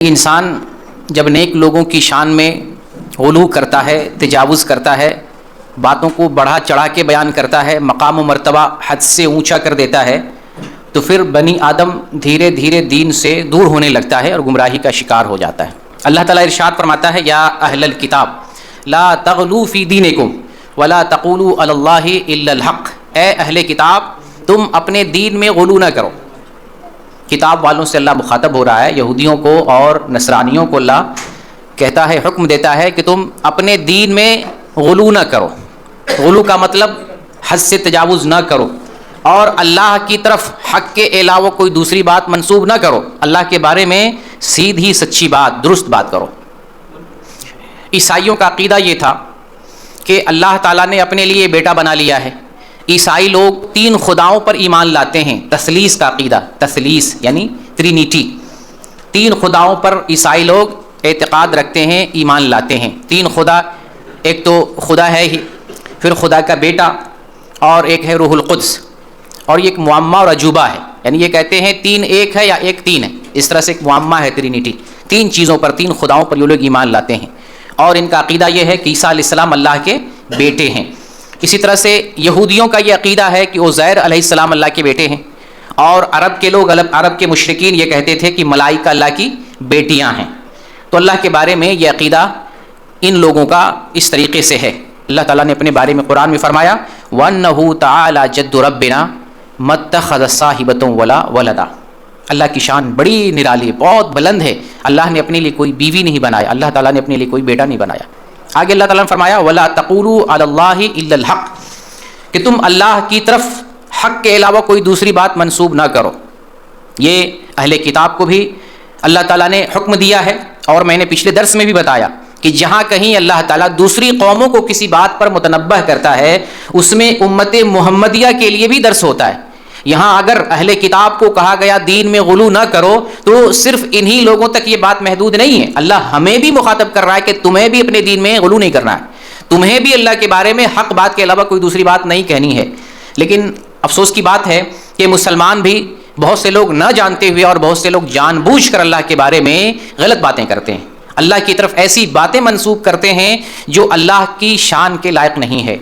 انسان جب نیک لوگوں کی شان میں غلو کرتا ہے، تجاوز کرتا ہے، باتوں کو بڑھا چڑھا کے بیان کرتا ہے، مقام و مرتبہ حد سے اونچا کر دیتا ہے، تو پھر بنی آدم دھیرے دھیرے دین سے دور ہونے لگتا ہے اور گمراہی کا شکار ہو جاتا ہے۔ اللہ تعالیٰ ارشاد فرماتا ہے، یا اہل الکتاب لا تغلوا فی دینکم ولا تقولوا علی اللہ الا الحق، اے اہل کتاب تم اپنے دین میں غلو نہ کرو۔ کتاب والوں سے اللہ مخاطب ہو رہا ہے، یہودیوں کو اور نصرانیوں کو اللہ کہتا ہے، حکم دیتا ہے کہ تم اپنے دین میں غلو نہ کرو۔ غلو کا مطلب حد سے تجاوز نہ کرو، اور اللہ کی طرف حق کے علاوہ کوئی دوسری بات منسوب نہ کرو۔ اللہ کے بارے میں سیدھی سچی بات، درست بات کرو۔ عیسائیوں کا عقیدہ یہ تھا کہ اللہ تعالیٰ نے اپنے لیے بیٹا بنا لیا ہے۔ عیسائی لوگ 3 خداؤں پر ایمان لاتے ہیں، تثلیث کا عقیدہ، تثلیث یعنی ٹرینیٹی۔ 3 خداؤں پر عیسائی لوگ اعتقاد رکھتے ہیں، ایمان لاتے ہیں۔ 3 خدا، ایک تو خدا ہے ہی، پھر خدا کا بیٹا، اور ایک ہے روح القدس، اور یہ ایک معمہ اور عجوبہ ہے، یعنی یہ کہتے ہیں 3 ایک ہے یا 1 3 ہے، اس طرح سے ایک معمہ ہے ٹرینیٹی۔ 3 چیزوں پر، 3 خداؤں پر یہ لوگ ایمان لاتے ہیں، اور ان کا عقیدہ یہ ہے کہ عیسیٰ علیہ السلام اللہ کے بیٹے ہیں۔ اسی طرح سے یہودیوں کا یہ عقیدہ ہے کہ عزیر علیہ السلام اللہ کے بیٹے ہیں، اور عرب کے لوگ، عرب کے مشرکین یہ کہتے تھے کہ ملائکہ اللہ کی بیٹیاں ہیں۔ تو اللہ کے بارے میں یہ عقیدہ ان لوگوں کا اس طریقے سے ہے۔ اللہ تعالیٰ نے اپنے بارے میں قرآن میں فرمایا، وَأَنَّهُ تَعَالَى جَدُّ رَبِّنَا مَا اتَّخَذَ صَاحِبَةً وَلَا وَلَدًا۔ اللہ کی شان بڑی نرالی ہے، بہت بلند ہے۔ اللہ نے اپنے لیے کوئی بیوی نہیں بنایا، اللہ تعالیٰ نے اپنے لیے کوئی بیٹا نہیں بنایا۔ آگے اللہ تعالیٰ نے فرمایا، وَلَا تَقُولُوا عَلَى اللَّهِ إِلَّا الْحَقِّ، کہ تم اللہ کی طرف حق کے علاوہ کوئی دوسری بات منسوب نہ کرو۔ یہ اہل کتاب کو بھی اللہ تعالیٰ نے حکم دیا ہے، اور میں نے پچھلے درس میں بھی بتایا کہ جہاں کہیں اللہ تعالیٰ دوسری قوموں کو کسی بات پر متنبہ کرتا ہے، اس میں امت محمدیہ کے لیے بھی درس ہوتا ہے۔ یہاں اگر اہل کتاب کو کہا گیا دین میں غلو نہ کرو، تو صرف انہی لوگوں تک یہ بات محدود نہیں ہے، اللہ ہمیں بھی مخاطب کر رہا ہے کہ تمہیں بھی اپنے دین میں غلو نہیں کرنا ہے، تمہیں بھی اللہ کے بارے میں حق بات کے علاوہ کوئی دوسری بات نہیں کہنی ہے۔ لیکن افسوس کی بات ہے کہ مسلمان بھی بہت سے لوگ نہ جانتے ہوئے اور بہت سے لوگ جان بوجھ کر اللہ کے بارے میں غلط باتیں کرتے ہیں، اللہ کی طرف ایسی باتیں منسوب کرتے ہیں جو اللہ کی شان کے لائق نہیں ہے۔